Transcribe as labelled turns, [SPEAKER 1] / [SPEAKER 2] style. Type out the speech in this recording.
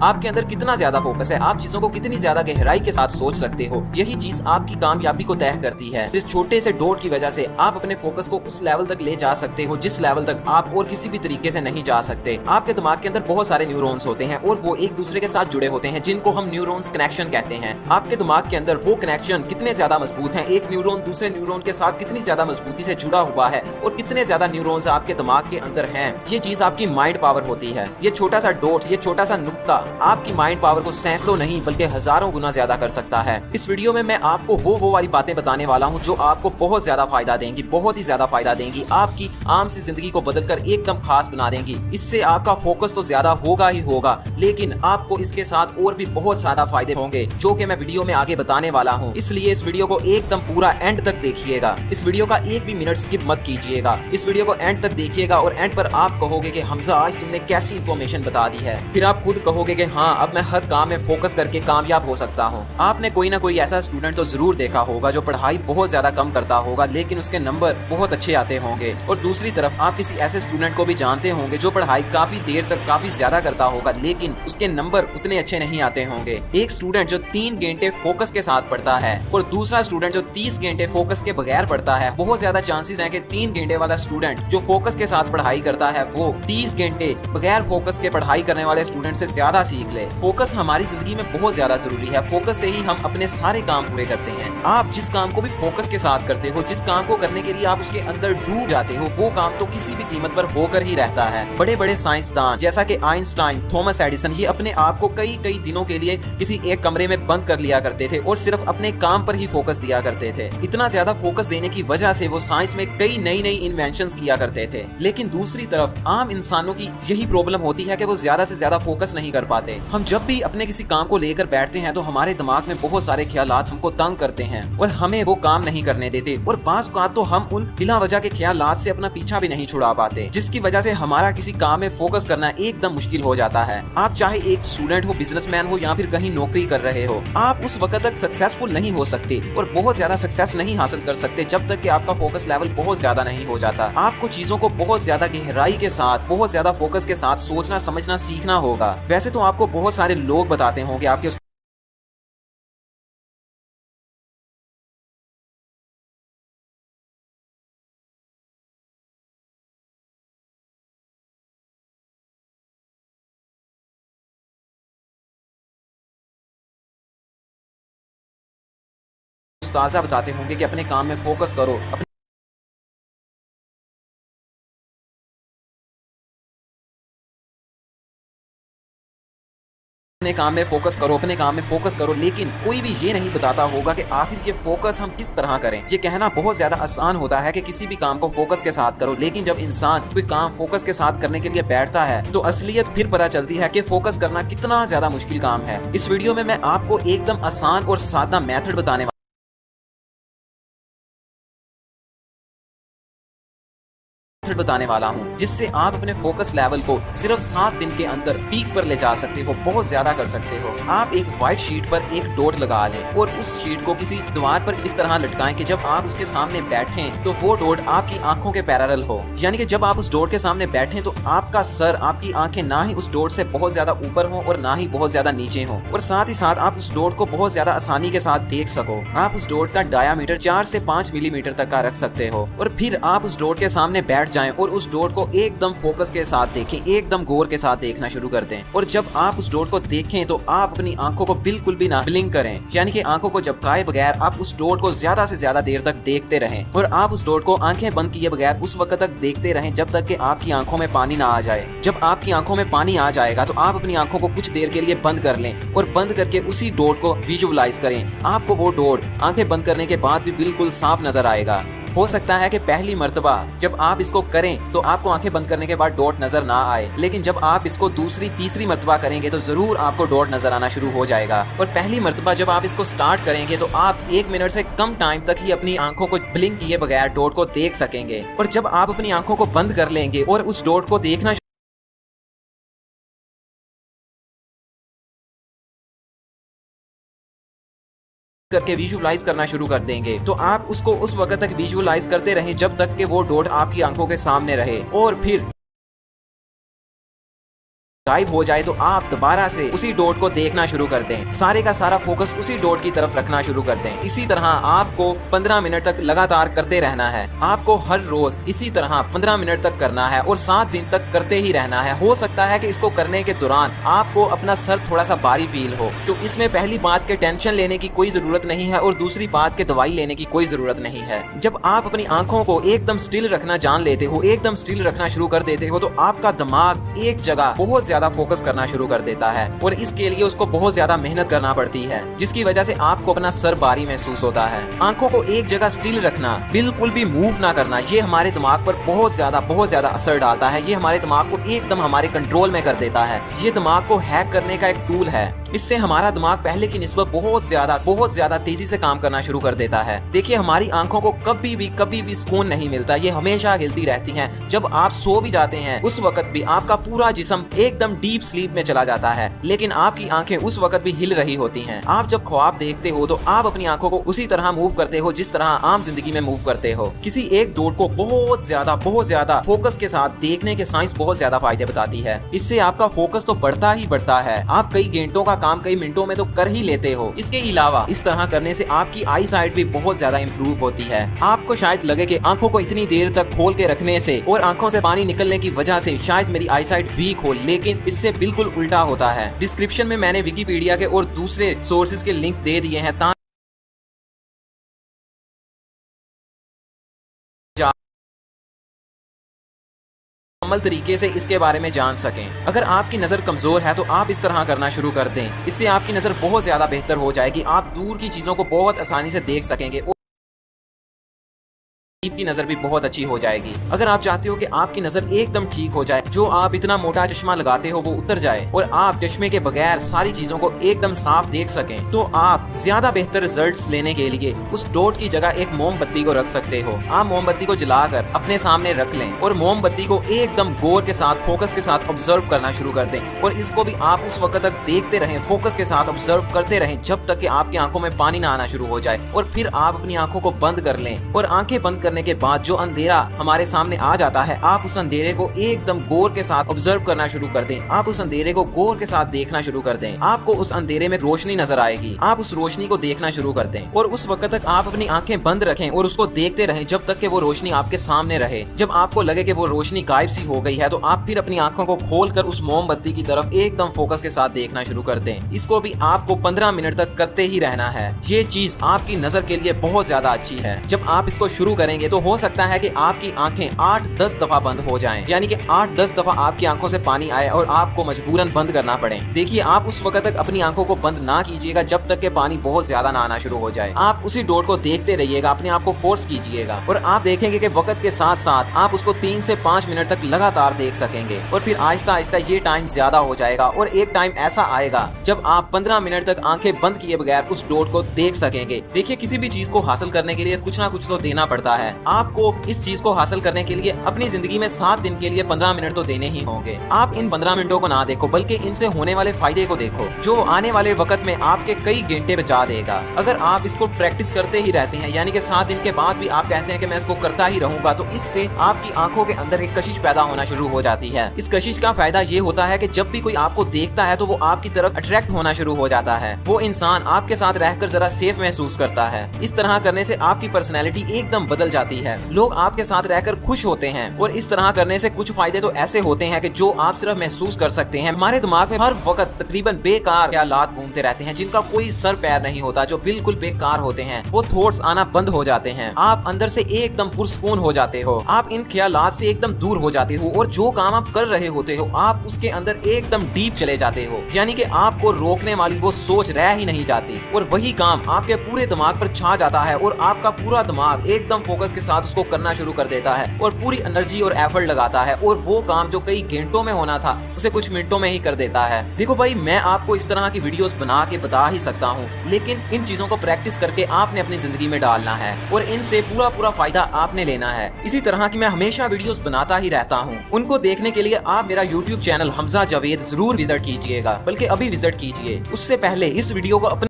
[SPEAKER 1] आपके अंदर कितना ज्यादा फोकस है, आप चीजों को कितनी ज्यादा गहराई के साथ सोच सकते हो, यही चीज आपकी कामयाबी को तय करती है। इस छोटे से डॉट की वजह से आप अपने फोकस को उस लेवल तक ले जा सकते हो जिस लेवल तक आप और किसी भी तरीके से नहीं जा सकते। आपके दिमाग के अंदर बहुत सारे न्यूरॉन्स होते हैं और वो एक दूसरे के साथ जुड़े होते हैं, जिनको हम न्यूरॉन्स कनेक्शन कहते हैं। आपके दिमाग के अंदर वो कनेक्शन कितने ज्यादा मजबूत हैं, एक न्यूरॉन दूसरे न्यूरॉन के साथ कितनी ज्यादा मजबूती से जुड़ा हुआ है और कितने ज्यादा न्यूरॉन्स आपके दिमाग के अंदर हैं, ये चीज आपकी माइंड पावर होती है। ये छोटा सा डॉट, ये छोटा सा नुक्ता आपकी माइंड पावर को सैकड़ों नहीं बल्कि हजारों गुना ज्यादा कर सकता है। इस वीडियो में मैं आपको वो वाली बातें बताने वाला हूँ जो आपको बहुत ज्यादा फायदा देंगी, बहुत ही ज्यादा फायदा देंगी, आपकी आम सी जिंदगी को बदलकर एकदम खास बना देंगी। इससे आपका फोकस तो ज्यादा होगा ही होगा, लेकिन आपको इसके साथ और भी बहुत ज्यादा फायदे होंगे जो कि मैं वीडियो में आगे बताने वाला हूँ। इसलिए इस वीडियो को एकदम पूरा एंड तक देखिएगा। इस वीडियो का एक भी मिनट स्किप मत कीजिएगा। इस वीडियो को एंड तक देखिएगा और एंड पर आप कहोगे कि हमजा आज तुमने कैसी इन्फॉर्मेशन बता दी है। फिर आप खुद कहोगे कि हाँ, अब मैं हर काम में फोकस करके कामयाब हो सकता हूँ। आपने कोई ना कोई ऐसा स्टूडेंट तो जरूर देखा होगा जो पढ़ाई बहुत ज्यादा कम करता होगा लेकिन उसके नंबर बहुत अच्छे आते होंगे, और दूसरी तरफ आप किसी ऐसे स्टूडेंट को भी जानते होंगे जो पढ़ाई काफी देर तक काफी ज्यादा करता होगा लेकिन उसके नंबर उतने अच्छे नहीं आते होंगे। एक स्टूडेंट जो 3 घंटे फोकस के साथ पढ़ता है और दूसरा स्टूडेंट जो 30 घंटे फोकस के बगैर पढ़ता है, बहुत ज्यादा चांसेस हैं कि 3 घंटे वाला स्टूडेंट जो फोकस के साथ पढ़ाई करता है वो 30 घंटे बगैर फोकस के पढ़ाई करने वाले स्टूडेंट से ज्यादा सीख ले। फोकस हमारी जिंदगी में बहुत ज्यादा जरूरी है। फोकस से ही हम अपने सारे काम पूरे करते हैं। आप जिस काम को भी फोकस के साथ करते हो, जिस काम को करने के लिए आप उसके अंदर डूब जाते हो, वो काम तो किसी भी कीमत पर होकर ही रहता है। बड़े बड़े साइंसदान जैसा कि आइंस्टाइन, थॉमस एडिसन, ये अपने आप को कई दिनों के लिए किसी एक कमरे में बंद कर लिया करते थे और सिर्फ अपने काम पर ही फोकस दिया करते थे। इतना ज्यादा फोकस देने की वजह से वो साइंस में कई नई इन्वेंशंस किया करते थे। लेकिन दूसरी तरफ आम इंसानों की यही प्रॉब्लम होती है कि वो ज्यादा से ज्यादा फोकस नहीं कर पाते। हम जब भी अपने किसी काम को लेकर बैठते हैं तो हमारे दिमाग में बहुत सारे ख्यालात हमको तंग करते हैं और हमें वो काम नहीं करने देते, और बाज़ औक़ात तो हम उन बिला वजह के ख्यालात से अपना पीछा भी नहीं छुड़ा पाते, जिसकी वजह से हमारा किसी काम में फोकस करना एकदम मुश्किल हो जाता है। आप चाहे एक स्टूडेंट हो, बिजनेसमैन हो या फिर कहीं नौकरी कर रहे हो, आप उस वक्त तक सक्सेसफुल नहीं हो सकते और बहुत ज्यादा सक्सेस नहीं हासिल कर सकते जब तक कि आपका फोकस लेवल बहुत ज्यादा नहीं हो जाता। आपको चीजों को बहुत ज्यादा गहराई के साथ, बहुत ज्यादा फोकस के साथ सोचना समझना सीखना होगा। वैसे तो आपको बहुत सारे लोग बताते होंगे आपके उस्ताज़ा बताते होंगे कि अपने काम में फोकस करो, अपने काम में फोकस करो, अपने काम में फोकस करो, लेकिन कोई भी ये नहीं बताता होगा कि आखिर ये फोकस हम किस तरह करें। ये कहना बहुत ज्यादा आसान होता है कि किसी भी काम को फोकस के साथ करो, लेकिन जब इंसान कोई काम फोकस के साथ करने के लिए बैठता है तो असलियत फिर पता चलती है कि फोकस करना कितना ज्यादा मुश्किल काम है। इस वीडियो में मैं आपको एकदम आसान और सादा मेथड बताने वाला हूँ जिससे आप अपने फोकस लेवल को सिर्फ 7 दिन के अंदर पीक पर ले जा सकते हो, बहुत ज्यादा कर सकते हो। आप एक व्हाइट शीट पर एक डॉट लगा लें और उस शीट को किसी दीवार पर इस तरह लटकाएं कि जब आप उसके सामने बैठें तो वो डॉट आपकी आंखों के पैरेलल हो, यानी कि जब आप उस डॉट के सामने बैठें तो आपका सर, आपकी आंखें ना ही उस डॉट से बहुत ज्यादा ऊपर हो और ना ही बहुत ज्यादा नीचे हो, और साथ ही साथ आप उस डॉट को बहुत ज्यादा आसानी के साथ देख सको। आप उस डॉट का डायामीटर 4 से 5 मिलीमीटर तक का रख सकते हो और फिर आप उस डॉट के सामने बैठ जाएं और उस डॉट को एकदम फोकस के साथ देखें, एकदम गौर के साथ देखना शुरू कर दें। और जब आप उस डॉट को देखें तो आप अपनी आंखों को बिल्कुल भी ना ब्लिंक करें, यानी कि आंखों को झपकाए बगैर आप उस डॉट को ज्यादा से ज्यादा देर तक देखते रहें, और आप उस डॉट को आंखें बंद किए बगैर उस वक्त तक देखते रहें जब तक कि आपकी आंखों में पानी ना आ जाए। जब आपकी आंखों में पानी आ जाएगा तो आप अपनी आंखों को कुछ देर के लिए बंद कर लें और बंद करके उसी डॉट को विजुअलाइज करें। आपको वो डॉट आंखें बंद करने के बाद भी बिल्कुल साफ नजर आएगा। हो सकता है कि पहली मर्तबा जब आप इसको करें तो आपको आंखें बंद करने के बाद डॉट नजर ना आए, लेकिन जब आप इसको दूसरी तीसरी मर्तबा करेंगे तो जरूर आपको डॉट नजर आना शुरू हो जाएगा। और पहली मर्तबा जब आप इसको स्टार्ट करेंगे तो आप 1 मिनट से कम टाइम तक ही अपनी आंखों को ब्लिंक किए बगैर डॉट को देख सकेंगे, और जब आप अपनी आंखों को बंद कर लेंगे और उस डॉट को देखना करके विजुअलाइज करना शुरू कर देंगे तो आप उसको उस वक्त तक विजुअलाइज करते रहें जब तक कि वो डॉट आपकी आंखों के सामने रहे, और फिर गायब हो जाए तो आप दोबारा से उसी डॉट को देखना शुरू कर दें। सारे का सारा फोकस उसी डॉट की तरफ रखना शुरू कर दें। इसी तरह आपको 15 मिनट तक लगातार करते रहना है। आपको हर रोज इसी तरह 15 मिनट तक करना है और 7 दिन तक करते ही रहना है। हो सकता है कि इसको करने के दौरान आपको अपना सर थोड़ा सा भारी फील हो, तो इसमें पहली बात के टेंशन लेने की कोई जरूरत नहीं है और दूसरी बात के दवाई लेने की कोई जरूरत नहीं है। जब आप अपनी आंखों को एकदम स्टिल रखना जान लेते हो, एकदम स्टिल रखना शुरू कर देते हो, तो आपका दिमाग एक जगह बहुत ज्यादा फोकस करना शुरू कर देता है और इसके लिए उसको बहुत ज्यादा मेहनत करना पड़ती है, जिसकी वजह से आपको अपना सर भारी महसूस होता है। आंखों को एक जगह स्टिल रखना, बिल्कुल भी मूव ना करना, ये हमारे दिमाग पर बहुत ज्यादा असर डालता है। ये हमारे दिमाग को एकदम हमारे कंट्रोल में कर देता है। ये दिमाग को हैक करने का एक टूल है। इससे हमारा दिमाग पहले की निस्बत बहुत ज्यादा तेजी से काम करना शुरू कर देता है। देखिए, हमारी आंखों को कभी भी सुकून नहीं मिलता, ये हमेशा हिलती रहती हैं। जब आप सो भी जाते हैं उस वक्त भी आपका पूरा जिस्म एकदम डीप स्लीप में चला जाता है, लेकिन आपकी आंखें उस वक्त भी हिल रही होती हैं। आप जब ख्वाब देखते हो तो आप अपनी आंखों को उसी तरह मूव करते हो जिस तरह आम जिंदगी में मूव करते हो। किसी एक डॉट को बहुत ज्यादा फोकस के साथ देखने के साइंस बहुत ज्यादा फायदे बताती है। इससे आपका फोकस तो बढ़ता ही बढ़ता है। आप कई घंटों का काम कई मिनटों में तो कर ही लेते हो। इसके अलावा इस तरह करने से आपकी आई साइट भी बहुत ज्यादा इम्प्रूव होती है। आपको शायद लगे कि आंखों को इतनी देर तक खोल के रखने से और आंखों से पानी निकलने की वजह से शायद मेरी आई साइट वीक हो, लेकिन इससे बिल्कुल उल्टा होता है। डिस्क्रिप्शन में मैंने विकिपीडिया के और दूसरे सोर्सेज के लिंक दे दिए हैं ताकि मुकम्मल तरीके से इसके बारे में जान सकें। अगर आपकी नज़र कमज़ोर है तो आप इस तरह करना शुरू कर दें। इससे आपकी नज़र बहुत ज़्यादा बेहतर हो जाएगी। आप दूर की चीज़ों को बहुत आसानी से देख सकेंगे और की नजर भी बहुत अच्छी हो जाएगी। अगर आप चाहते हो कि आपकी नजर एकदम ठीक हो जाए, जो आप इतना मोटा चश्मा लगाते हो वो उतर जाए और आप चश्मे के बगैर सारी चीजों को एकदम साफ देख सकें, तो आप ज्यादा बेहतर रिजल्ट्स लेने के लिए उस डॉट की जगह एक मोमबत्ती को रख सकते हो। आप मोमबत्ती को जलाकर अपने सामने रख लें और मोमबत्ती को एकदम गौर के साथ, फोकस के साथ ऑब्जर्व करना शुरू कर दें और इसको भी आप उस वक्त तक देखते रहें, फोकस के साथ ऑब्जर्व करते रहें जब तक कि आपकी आंखों में पानी ना आना शुरू हो जाए। और फिर आप अपनी आंखों को बंद कर लें और आंखें बंद करने के बाद जो अंधेरा हमारे सामने आ जाता है, आप उस अंधेरे को एकदम गौर के साथ ऑब्जर्व करना शुरू कर दें। आप उस अंधेरे को गौर के साथ देखना शुरू कर दें। आपको उस अंधेरे में रोशनी नजर आएगी, आप उस रोशनी को देखना शुरू कर दें और उस वक्त तक आप अपनी आंखें बंद रखें और उसको देखते रहें जब तक कि वो रोशनी आपके सामने रहे। जब आपको लगे कि वो रोशनी गायब सी हो गई है तो आप फिर अपनी आंखों को खोलकर उस मोमबत्ती की तरफ एकदम फोकस के साथ देखना शुरू कर दें। इसको भी आपको 15 मिनट तक करते ही रहना है। ये चीज आपकी नजर के लिए बहुत ज्यादा अच्छी है। जब आप इसको शुरू करेंगे तो हो सकता है कि आपकी आंखें 8-10 दफा बंद हो जाएं, यानी कि 8-10 दफा आपकी आंखों से पानी आए और आपको मजबूरन बंद करना पड़े। देखिए, आप उस वक्त तक अपनी आंखों को बंद ना कीजिएगा जब तक कि पानी बहुत ज्यादा ना आना शुरू हो जाए। आप उसी डॉट को देखते रहिएगा, अपने आप को फोर्स कीजिएगा और आप देखेंगे कि वक्त के साथ साथ आप उसको 3 से 5 मिनट तक लगातार देख सकेंगे और फिर आहिस्ता आहिस्ता ये टाइम ज्यादा हो जाएगा और एक टाइम ऐसा आएगा जब आप 15 मिनट तक आंखें बंद किए बगैर उस डॉट को देख सकेंगे। देखिए, किसी भी चीज को हासिल करने के लिए कुछ ना कुछ तो देना पड़ता है। आपको इस चीज को हासिल करने के लिए अपनी जिंदगी में 7 दिन के लिए 15 मिनट तो देने ही होंगे। आप इन 15 मिनटों को ना देखो, बल्कि इनसे होने वाले फायदे को देखो, जो आने वाले वक्त में आपके कई घंटे बचा देगा। अगर आप इसको प्रैक्टिस करते ही रहते हैं, यानी कि 7 दिन के बाद भी आप कहते हैं कि मैं इसको करता ही रहूंगा, तो इससे आपकी आंखों के अंदर एक कशिश पैदा होना शुरू हो जाती है। इस कशिश का फायदा ये होता है कि जब भी कोई आपको देखता है तो वो आपकी तरफ अट्रैक्ट होना शुरू हो जाता है। वो इंसान आपके साथ रहकर जरा सेफ महसूस करता है। इस तरह करने से आपकी पर्सनैलिटी एकदम बदल जाती है। लोग आपके साथ रहकर खुश होते हैं और इस तरह करने से कुछ फायदे तो ऐसे होते हैं कि जो आप सिर्फ महसूस कर सकते हैं। हमारे दिमाग में हर वक्त तकरीबन बेकार ख्यालात घूमते रहते हैं जिनका कोई सर पैर नहीं होता, जो बिल्कुल बेकार होते हैं। वो थॉट्स आना बंद हो जाते हैं। आप अंदर से एकदम पुरसुकून हो जाते हो। आप इन ख्यालात से एकदम दूर हो जाते हो और जो काम आप कर रहे होते हो आप उसके अंदर एकदम डीप चले जाते हो, यानी कि आपको रोकने वाली वो सोच रह ही नहीं जाती और वही काम आपके पूरे दिमाग पर छा जाता है और आपका पूरा दिमाग एकदम फोकस के साथ उसको करना शुरू कर देता है और पूरी एनर्जी और एफर्ट लगाता है और वो काम जो कई घंटों में होना था उसे कुछ मिनटों में ही कर देता है। देखो भाई, मैं आपको इस तरह की वीडियोस बना के बता ही सकता हूँ, लेकिन इन चीजों को प्रैक्टिस करके आपने अपनी जिंदगी में डालना है और इनसे पूरा फायदा आपने लेना है। इसी तरह की मैं हमेशा वीडियोस बनाता ही रहता हूँ। उनको देखने के लिए आप मेरा यूट्यूब चैनल हमजा जावेद जरूर विजिट कीजिएगा, बल्कि अभी विजिट कीजिए। उससे पहले इस वीडियो को अपने